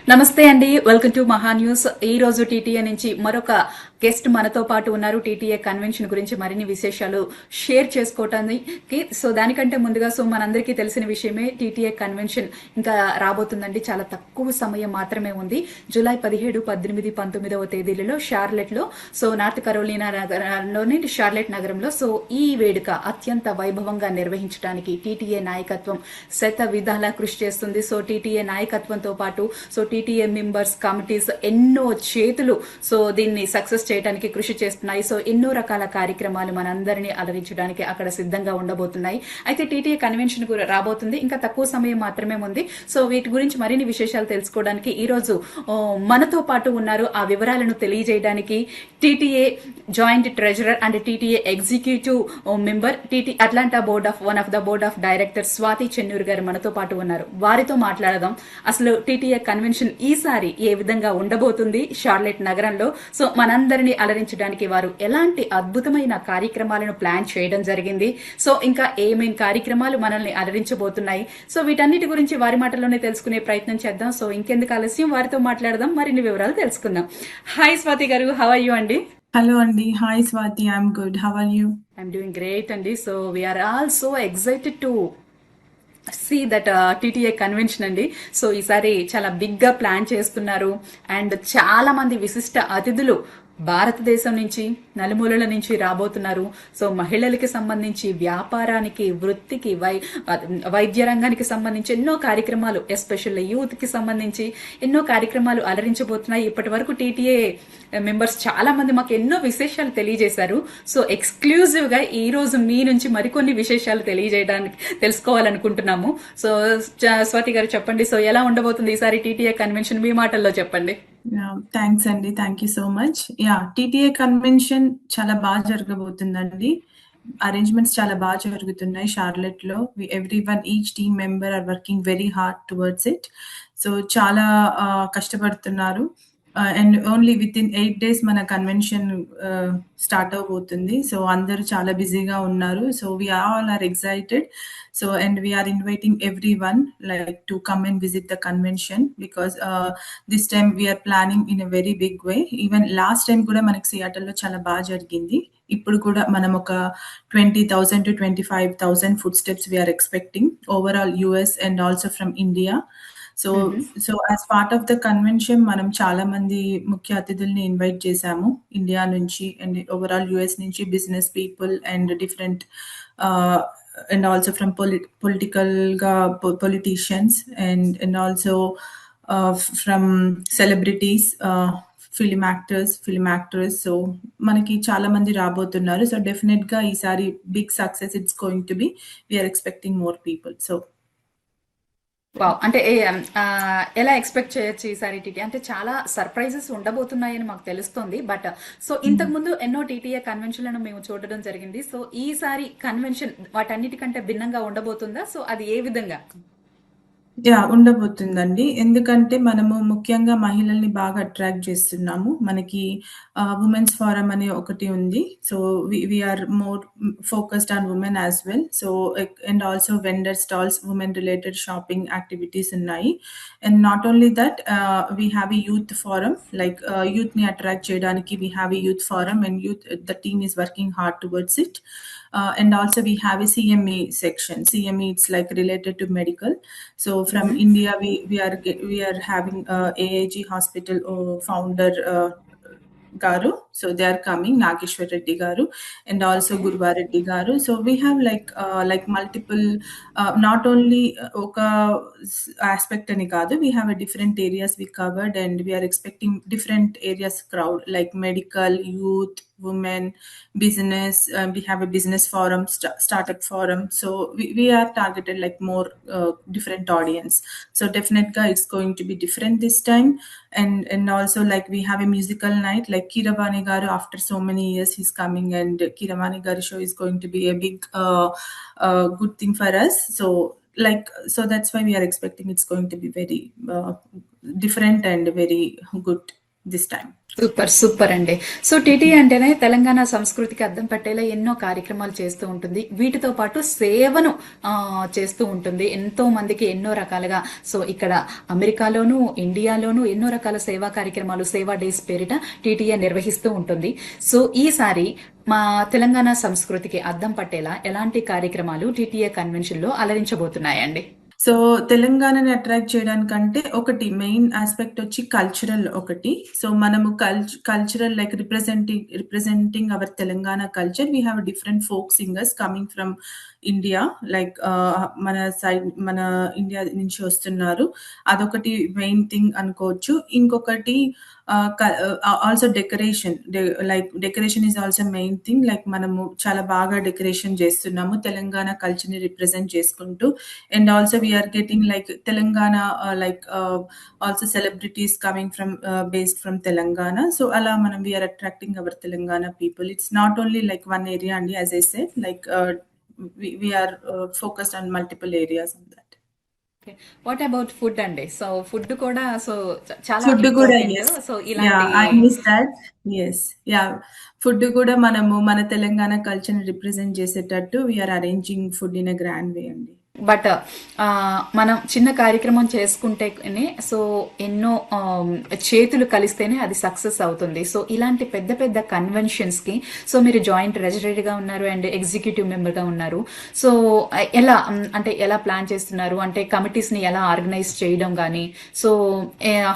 నమస్తే అండి, welcome to మహా న్యూస్. ఈ రోజు టీటీఏ నుంచి మరొక గెస్ట్ మనతో పాటు ఉన్నారు. టీటీఏ కన్వెన్షన్ గురించి మరిన్ని విశేషాలు షేర్ చేసుకోవటానికి. సో దానికంటే ముందుగా మనందరికీ తెలిసిన విషయమే, టీటీఏ కన్వెన్షన్ ఇంకా రాబోతుందండి. చాలా తక్కువ సమయం మాత్రమే ఉంది. జూలై 17, 18, 19వ తేదీలలో షార్లెట్ లో, నార్త్ కరోలినా నగరంలోని షార్లెట్ నగరంలో ఈ వేడుక అత్యంత వైభవంగా నిర్వహించడానికి టీటీఏ నాయకత్వం శత విధాలా కృషి చేస్తుంది. టీటీఏ నాయకత్వంతో పాటు టీటీఏ మెంబర్స్, కమిటీస్ ఎన్నో చేతులు దీన్ని సక్సెస్ చేయడానికి కృషి చేస్తున్నాయి. ఎన్నో రకాల కార్యక్రమాలు మనందరినీ అలరించడానికి అక్కడ సిద్ధంగా ఉండబోతున్నాయి. అయితే టీటీఏ కన్వెన్షన్ రాబోతుంది, ఇంకా తక్కువ సమయం మాత్రమే ఉంది. వీటి గురించి మరిన్ని విశేషాలు తెలుసుకోవడానికి ఈ రోజు మనతో పాటు ఉన్నారు. ఆ వివరాలను తెలియజేయడానికి TTA joint treasurer and TTA executive member, TT Atlanta one of the board of director Swathi Chennur గారు మనతో పాటు ఉన్నారు. వారితో మాట్లాడదాం. అసలు టీటీఏ కన్వెన్షన్ ఈసారి ఏ విధంగా ఉండబోతుంది షార్లెట్ నగరంలో, మనందరినీ అలరించడానికి వారు ఎలాంటి అద్భుతమైన కార్యక్రమాలను ప్లాన్ చేయడం జరిగింది, ఇంకా ఏమేం కార్యక్రమాలు మనల్ని అలరించబోతున్నాయి, వీటన్నిటి గురించి వారి మాటల్లోనే తెలుసుకునే ప్రయత్నం చేద్దాం. ఇంకెందుకు ఆలస్యం, వారితో మాట్లాడదాం, మరిన్ని వివరాలు తెలుసుకుందాం. హాయ్ స్వాతి గారు, హౌ ఆర్ యూ అండి? Hello Andy, hi Swati, I'm good. How are you? I'm doing great అండి. We are all so excited to see that TTA convention అండి. ఈసారి చాలా బిగ్ గా ప్లాన్ చేస్తున్నారు. అండ్ చాలా మంది విశిష్ట అతిథులు భారతదేశం నుంచి నలుమూలల నుంచి రాబోతున్నారు. మహిళలకి సంబంధించి, వ్యాపారానికి, వృత్తికి, వైద్య రంగానికి సంబంధించి ఎన్నో కార్యక్రమాలు, ఎస్పెషల్లీ యూత్ కి సంబంధించి ఎన్నో కార్యక్రమాలు అలరించబోతున్నాయి. ఇప్పటి వరకు టీటీఏ మెంబర్స్ చాలా మంది మాకు ఎన్నో విశేషాలు తెలియజేశారు. ఎక్స్క్లూజివ్ గా ఈ రోజు మీ నుంచి మరికొన్ని విశేషాలు తెలియజేయడానికి తెలుసుకోవాలనుకుంటున్నాము. స్వాతి గారు చెప్పండి, ఎలా ఉండబోతుంది ఈసారి టీటీఏ కన్వెన్షన్, మీ మాటల్లో చెప్పండి. థ్యాంక్స్ అండి, thank you so much. TTA convention చాలా బాగా జరగబోతుందండి. అరేంజ్మెంట్స్ చాలా బాగా జరుగుతున్నాయి షార్లెట్ లో. Everyone, each team member are working very hard towards it. చాలా కష్టపడుతున్నారు. And only within 8 days మన కన్వెన్షన్ స్టార్ట్ అవబోతుంది. అందరూ చాలా బిజీగా ఉన్నారు. we all are excited. And we are inviting everyone like to come and visit the convention, because this time we are planning in a very big way. Even last time కూడా మనకి Seattle లో చాలా బాగా జరిగింది. ఇప్పుడు కూడా మనం ఒక 20,000 to 25,000 food steps we are expecting overall US and also from India. As part of the convention, మనం చాలా మంది ముఖ్య అతిథుల్ని ఇన్వైట్ చేశాము ఇండియా నుంచి అండ్ ఓవరాల్ యుఎస్ నుంచి, business people and different and also from politicians and also from celebrities, film actors. మనకి చాలా మంది రాబోతున్నారు. డెఫినెట్ గా ఈసారి big success it's going to be. We're expecting more people. అంటే ఎలా ఎక్స్పెక్ట్ చేయొచ్చు ఈసారి టీటీ అంటే చాలా సర్ప్రైజెస్ ఉండబోతున్నాయని మాకు తెలుస్తుంది. బట్ ఇంతకు ముందు ఎన్నో టీటీఏ కన్వెన్షన్లను మేము చూడడం జరిగింది. ఈసారి కన్వెన్షన్ వాటన్నిటికంటే భిన్నంగా ఉండబోతుందా? అది ఏ విధంగా? ఉండబోతుందండి. ఎందుకంటే మనము ముఖ్యంగా మహిళల్ని బాగా అట్రాక్ట్ చేస్తున్నాము. మనకి ఉమెన్స్ ఫోరం అనే ఒకటి ఉంది. We are more focused on women as well. And also vendor stalls, women related shopping activities ఉన్నాయి. And not only that, we have a youth forum. Like youth ని అట్రాక్ట్ చేయడానికి we have a youth forum and the team is working hard towards it. And also we have a CME section. CME, it's like related to medical. From India, we are having AAG hospital founder garu. They are coming, Nageshwar Reddy garu and also Guruvar Reddy garu. We have like multiple, not only oka aspect ani kaadu, we have a different areas we covered, and we are expecting different areas crowd like medical, youth, women, business. We have a business forum, startup forum. We are targeted like more different audience. Definitely it's going to be different this time. And also like we have a musical night, like Keeravani garu, after so many years he's coming, and Keeravani garu show is going to be a big good thing for us. So that's why we are expecting it's going to be very different and very good this time. Super super అండి. So TT అంటేనే తెలంగాణ సంస్కృతికి అద్దం పట్టేలా ఎన్నో కార్యక్రమాలు చేస్తూ ఉంటుంది. వీటితో పాటు సేవను చేస్తూ ఉంటుంది. ఎంతో మందికి ఎన్నో రకాలుగా. సో ఇక్కడ అమెరికాలోను, ఇండియాలోను ఎన్నో రకాల సేవా కార్యక్రమాలు, సేవా డేస్ పేరిట టీటీఏ నిర్వహిస్తూ ఉంటుంది. సో ఈసారి మా తెలంగాణ సంస్కృతికి అద్దం పట్టేలా ఎలాంటి కార్యక్రమాలు టీటీఏ కన్వెన్షన్ లో అలరించబోతున్నాయండి? సో తెలంగాణని అట్రాక్ట్ చేయడానికంటే ఒకటి మెయిన్ ఆస్పెక్ట్ వచ్చి కల్చరల్ ఒకటి. సో మనము cultural like representing our Telangana culture. We have different folk singers coming from India, like మన ఇండియా నుంచి వస్తున్నారు. అదొకటి మెయిన్ థింగ్ అనుకోవచ్చు. ఇంకొకటి also decoration, like decoration is also main thing. Like మనము చాలా బాగా డెకరేషన్ చేస్తున్నాము తెలంగాణ కల్చర్ ని రిప్రజెంట్ చేసుకుంటూ. And also we're getting like Telangana also celebrities coming from based from Telangana. So అలా మనం we are attracting our Telangana people. It's not only like one area అండి, as I said, like we are focused on multiple areas of that. What about food అండి? So food కూడా so చాలా food కూడా so I miss that. Food కూడా మనము మన Telangana culture ని represent చేసేటట్టు we are arranging food in a grand way అండి. బట్ మనం చిన్న కార్యక్రమం చేసుకుంటేనే సో ఎన్నో చేతులు కలిస్తేనే అది సక్సెస్ అవుతుంది. సో ఇలాంటి పెద్ద పెద్ద కన్వెన్షన్స్ కి సో మీరు జాయింట్ ట్రెజరీగా ఉన్నారు అండ్ ఎగ్జిక్యూటివ్ మెంబర్ గా ఉన్నారు. సో ఎలా ప్లాన్ చేస్తున్నారు? అంటే కమిటీస్ ని ఎలా ఆర్గనైజ్ చేయడం గానీ, so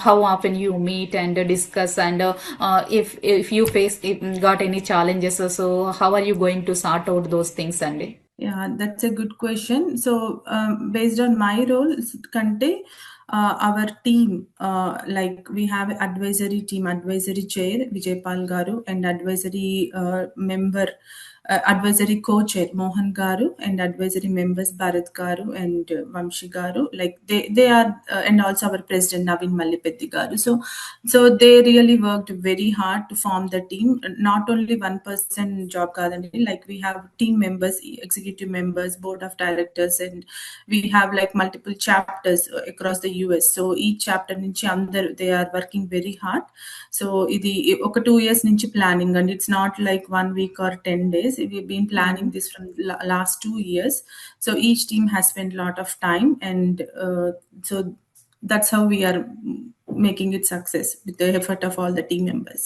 how often you meet and discuss and if you face got any challenges, so how are you going to sort out those things అండి? Yeah, that's a good question. So, based on my role, Kante, our team, like we have advisory team, advisory chair, Vijay Pal Garu, and advisory member, advisory co-chair, Mohan Garu, and advisory members, Bharat Garu and Vamshi Garu. Like they are, and also our president, Navin Mallipeti Garu. So they really worked very hard to form the team. Not only one person job, like we have team members, executive members, board of directors, and we have like multiple chapters across the US. So each chapter nunchi andaru they are working very hard. So idi oka 2 years nunchi planning, and it's not like 1 week or 10 days. We've been planning this from last 2 years. So each team has spent a lot of time, and so that's how we are making it success with the effort of all the team members.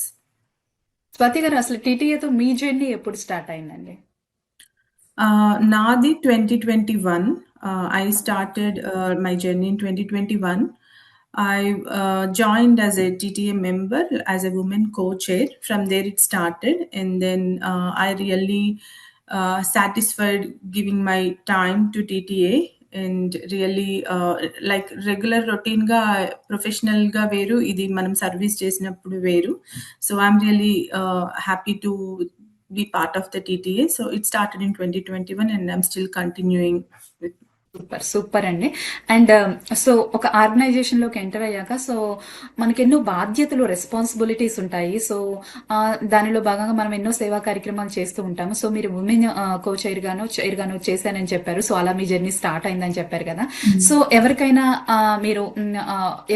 Swathi గారు, అసలు టీటీఏతో మీ journey ఎప్పుడు start అయిందండి? Nadi 2021. I started my journey in 2021. I joined as a TTA member, as a women co-chair. From there it started, and then I really satisfied giving my time to TTA, and really like regular routine ga professional ga veru, idi manam service chesinappudu veru. So I'm really happy to be part of the TTA. So it started in 2021 and I'm still continuing with. Super అండి. And so ఒక organisation లోకి enter అయ్యాక so మనకి ఎన్నో బాధ్యతలు, responsibilities ఉంటాయి. So దానిలో భాగంగా మనం ఎన్నో సేవా కార్యక్రమాలు చేస్తూ ఉంటాము. సో మీరు ఉమెన్ చైర్ గాను చేశానని చెప్పారు. సో అలా మీ జర్నీ స్టార్ట్ అయిందని చెప్పారు కదా. సో ఎవరికైనా మీరు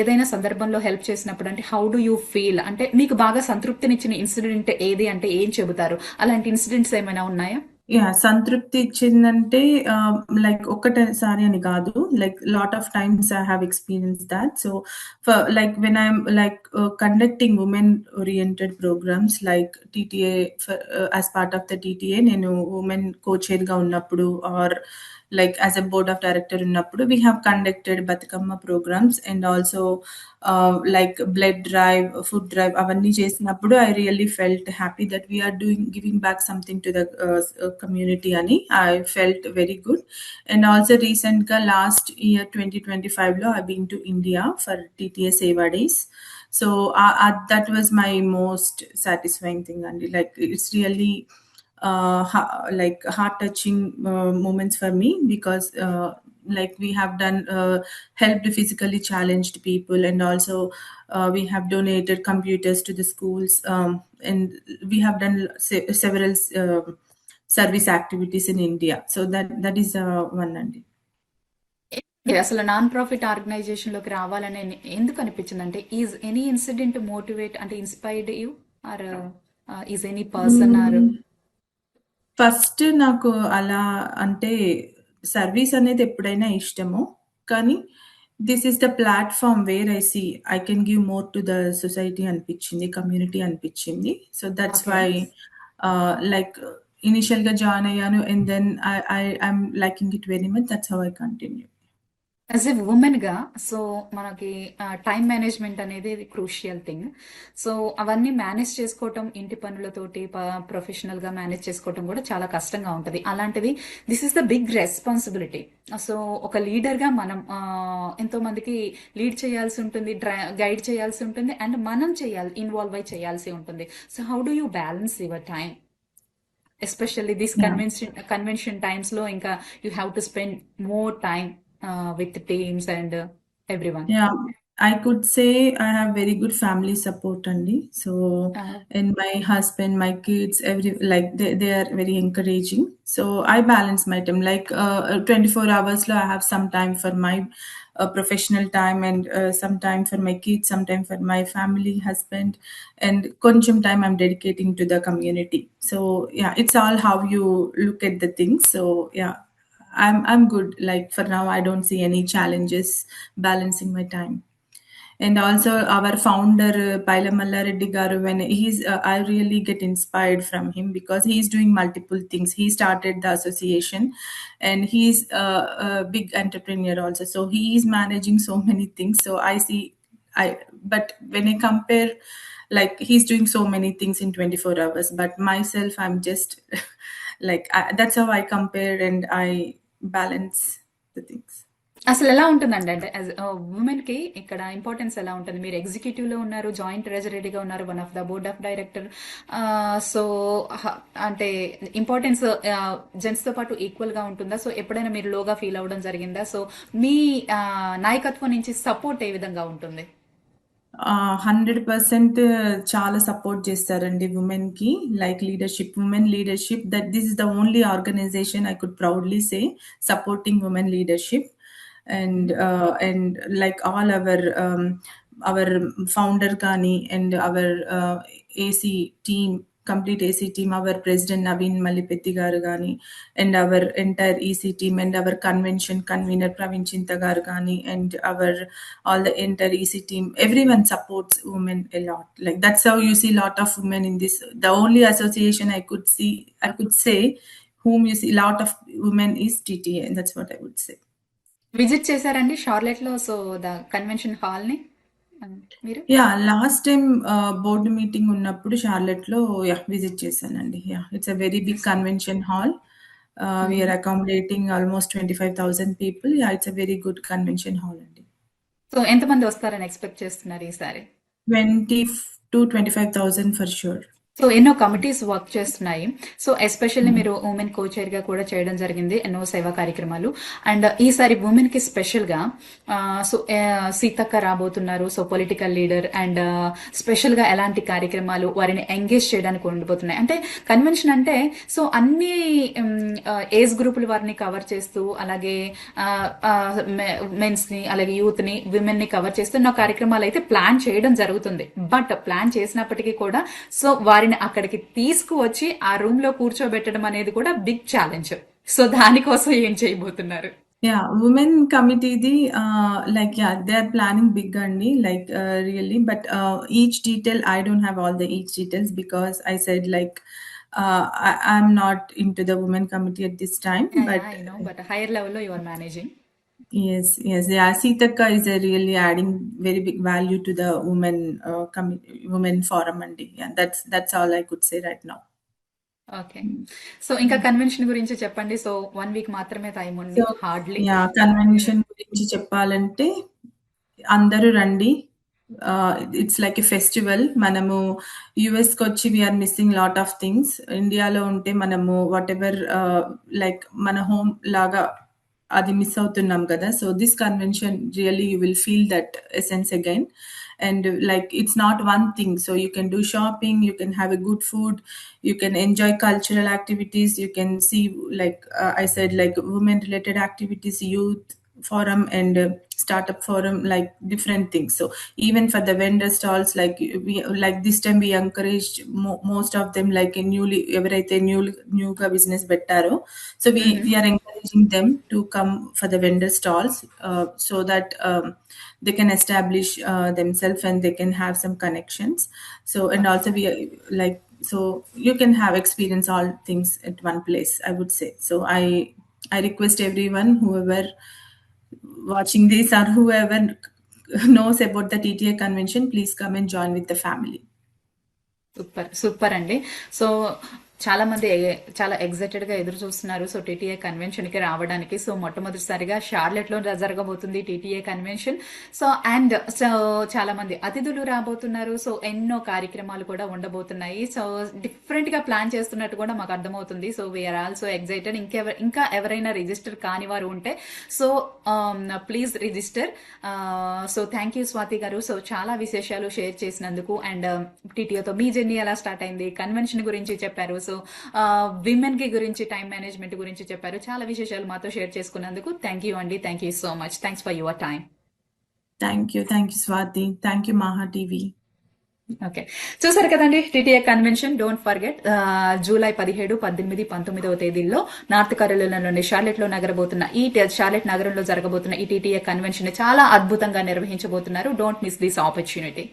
ఏదైనా సందర్భంలో హెల్ప్ చేసినప్పుడు అంటే హౌ డు యూ ఫీల్? అంటే మీకు బాగా సంతృప్తినిచ్చిన ఇన్సిడెంట్ ఏది అంటే ఏం చెబుతారు? అలాంటి ఇన్సిడెంట్స్ ఏమైనా ఉన్నాయా? సంతృప్తి ఇచ్చిందంటే లైక్ ఒక్కటేసారి అని కాదు, like lot of times I have experience that. So like when I'm like conducting women oriented programs like TTA, as part of the TTA నేను ఉమెన్ co-chair గా ఉన్నప్పుడు, or like as a board of director ఉన్నప్పుడు we have conducted Batikama programs, and also like blood drive, food drive అవంన్నీ చేసినప్పుడు I really felt happy that we are giving back something to the community అని I felt very good. And also recent గా last year 2025 లో I've been to India for TTA Seva Days. So that was my most satisfying thing, and like it's really like heart-touching moments for me, because like we have done helped physically challenged people, and also we have donated computers to the schools, and we have done several service activities in India. So that is one. అసలు non profit organization లోకి రావాలని ఎందుకు అనిపించింది? అంటే is any incident motivate అంటే inspired you or is any person or first నాకు అలా అంటే సర్వీస్ అనేది ఎప్పుడైనా ఇష్టము. కానీ this is the platform where I can give more to the society అనిపిచ్చింది. కమ్యూనిటీ అనిపిచ్చింది. So, that's okay. Why like ఇనీషియల్‌గా జాయిన్ అయ్యాను. And then I'm liking it very much. That's how I continue. As a ఉమెన్‌గా so, మనకి time management అనేది crucial thing. So, అవన్నీ manage చేసుకోవటం ఇంటి పనులతోటి ప్రొఫెషనల్‌గా మేనేజ్ చేసుకోవటం కూడా చాలా కష్టంగా ఉంటది. అలాంటిది this is the big responsibility. So, ఒక లీడర్‌గా మనం ఎంతో మందికి లీడ్ చేయాల్సి ఉంటుంది, గైడ్ చేయాల్సి ఉంటుంది అండ్ మనం ఇన్వాల్వ్ అయి చేయాల్సి ఉంటుంది. So, how do you balance your time? Especially this yeah! Convention times లో ఇంకా you have to spend more time with teams and everyone. Yeah, I could say I have very good family support only. So, and my husband, my kids, like they are very encouraging. So I balance my time. Like 24 hours, I have some time for my professional time and some time for my kids, some time for my family, husband, and koncham time I'm dedicating to the community. So yeah, it's all how you look at the things. So yeah, I'm good. Like for now, I don't see any challenges balancing my time. And also our founder Paila Mallareddy Garu, when I really get inspired from him because he's doing multiple things. He started the association, and he's a big entrepreneur also. So he is managing so many things. So but when I compare, like he's doing so many things in 24 hours, but myself, I'm just that's how I compare and I balance the things. అసలు ఎలా ఉంటుందండి అంటే women కి ఇక్కడ importance ఎలా ఉంటుంది? మీరు executive లో ఉన్నారు, జాయింట్ ట్రెజరీగా ఉన్నారు, one of the board of director. So అంటే ఇంపార్టెన్స్ జెంట్స్ తో పాటు ఈక్వల్ గా ఉంటుందా? సో ఎప్పుడైనా మీరు లోగా ఫీల్ అవ్వడం జరిగిందా? సో మీ నాయకత్వం నుంచి సపోర్ట్ ఏ విధంగా ఉంటుంది? 100% చాలా సపోర్ట్ చేస్తారండి ఉమెన్‌కి. Like women leadership this is the only organization I could proudly say supporting women leadership. And like all our founder కానీ and AC team complete AC team, our president Naveen Malipetti garu gani, and our entire EC team, and our convention convener Praveen Chinta garu gani, and all the entire EC team, everyone supports women a lot. Like that's how you see a lot of women in this. The only association I could say, whom you see a lot of women is TTA, and that's what I would say. Visit చేశారండి Charlotte లో so the convention hall ని మీరు? Yeah! Last time board meeting ఉన్నప్పుడు షార్లెట్‌లో visit చేశానండి. It's a very big convention hall. We are accommodating almost 25,000 people. It's a very good convention hall అండి. So ఎంతమంది వస్తారని ఎక్స్పెక్ట్ చేస్తున్నారు ఈసారి? 20,000-25,000 ఫర్ ష్యూర్. సో ఎన్నో కమిటీస్ వర్క్ చేస్తున్నాయి. సో ఎస్పెషల్లీ మీరు ఉమెన్ కోచర్ గా కూడా చేయడం జరిగింది, ఎన్నో సేవా కార్యక్రమాలు. అండ్ ఈసారి ఉమెన్ కి స్పెషల్ గా సో సీతక్క రాబోతున్నారు. So political leader and special గా ఎలాంటి కార్యక్రమాలు వారిని ఎంగేజ్ చేయడానికి ఉండబోతున్నాయి? అంటే కన్వెన్షన్ అంటే సో అన్ని ఏజ్ గ్రూపుల వారిని కవర్ చేస్తూ అలాగే మెన్స్ ని అలాగే యూత్ ని విమెన్ ని కవర్ చేస్తూ ఎన్నో కార్యక్రమాలు అయితే ప్లాన్ చేయడం జరుగుతుంది. బట్ ప్లాన్ చేసినప్పటికీ కూడా సో వారిని అక్కడికి తీసుకువచ్చి ఆ రూమ్ లో కూర్చోబెట్టడం అనేది కూడా బిగ్ ఛాలెంజ్. సో దానికోసం ఏం చేయబోతున్నారు? Women committee, they are planning big only, really. But each detail, I don't have all the each details because I said I'm not into the women committee at this time. But I know, but higher level లో you are managing. yes, yeah. Sitaka is really adding very big value to the women forum, and yeah, that's all I could say right now. Okay. So ఇంకా convention గురించి చెప్పండి. So 1 week మాత్రమే time ఉంది so hardly. Convention గురించి చెప్పాలంటే అందరూ రండి. It's like a festival. మనము యూఎస్‌కి వచ్చి we're missing lot of things. ఇండియాలో ఉంటే మనము వాటెవర్ లైక్ మన హోమ్ లాగా అది మిస్ అవుతున్నాం కదా. So this convention really you will feel that essence again. And like it's not one thing, so you can do shopping, you can have a good food, you can enjoy cultural activities, you can see I said, like women related activities, youth, forum and startup forum, like different things. So even for the vendor stalls, like this time we encouraged most of them, like a newly ఎవరైతే న్యూగా business పెట్టారో, so we are encouraging them to come for the vendor stalls, so that they can establish themselves and they can have some connections. So and also we like, so you can have experience all things at one place, I would say. So I request everyone, whoever watching this or whoever knows about the TTA convention, please come and join with the family. Super super అండి. So చాలా మంది చాలా excited గా ఎదురు చూస్తున్నారు so TTA convention కి రావడానికి. So మొట్టమొదటిసారిగా షార్లెట్ లో జరగబోతుంది TTA convention. So and so చాలా మంది అతిథులు రాబోతున్నారు. సో ఎన్నో కార్యక్రమాలు కూడా ఉండబోతున్నాయి. సో డిఫరెంట్ గా ప్లాన్ చేస్తున్నట్టు కూడా మాకు అర్థమవుతుంది. So we're also excited. ఇంకా ఎవరైనా రిజిస్టర్ కాని వారు ఉంటే so please register. So thank you Swathi garu. So చాలా విశేషాలు షేర్ చేసినందుకు అండ్ టీటీఏతో మీ జర్నీ ఎలా స్టార్ట్ అయింది, కన్వెన్షన్ గురించి చెప్పారు. సో విమెన్ కి గురించి, టైం మేనేజ్మెంట్ గురించి చెప్పారు. చాలా విశేషాలు మాతో షేర్ చేసుకున్నందుకు థ్యాంక్ యూ అండి. Thank you so much. Thanks for your time. Thank you Swati. Thank you Maha TV. Okay, చూసారు కదండి TTA convention. Don't forget July 17, 18, 19వ తేదీల్లో నార్త్ కరోలినాలోని షార్లెట్ లో షార్లెట్ నగరంలో జరగబోతున్న ఈ టీటీఏ కన్వెన్షన్ చాలా అద్భుతంగా నిర్వహించబోతున్నారు. Don't miss this opportunity.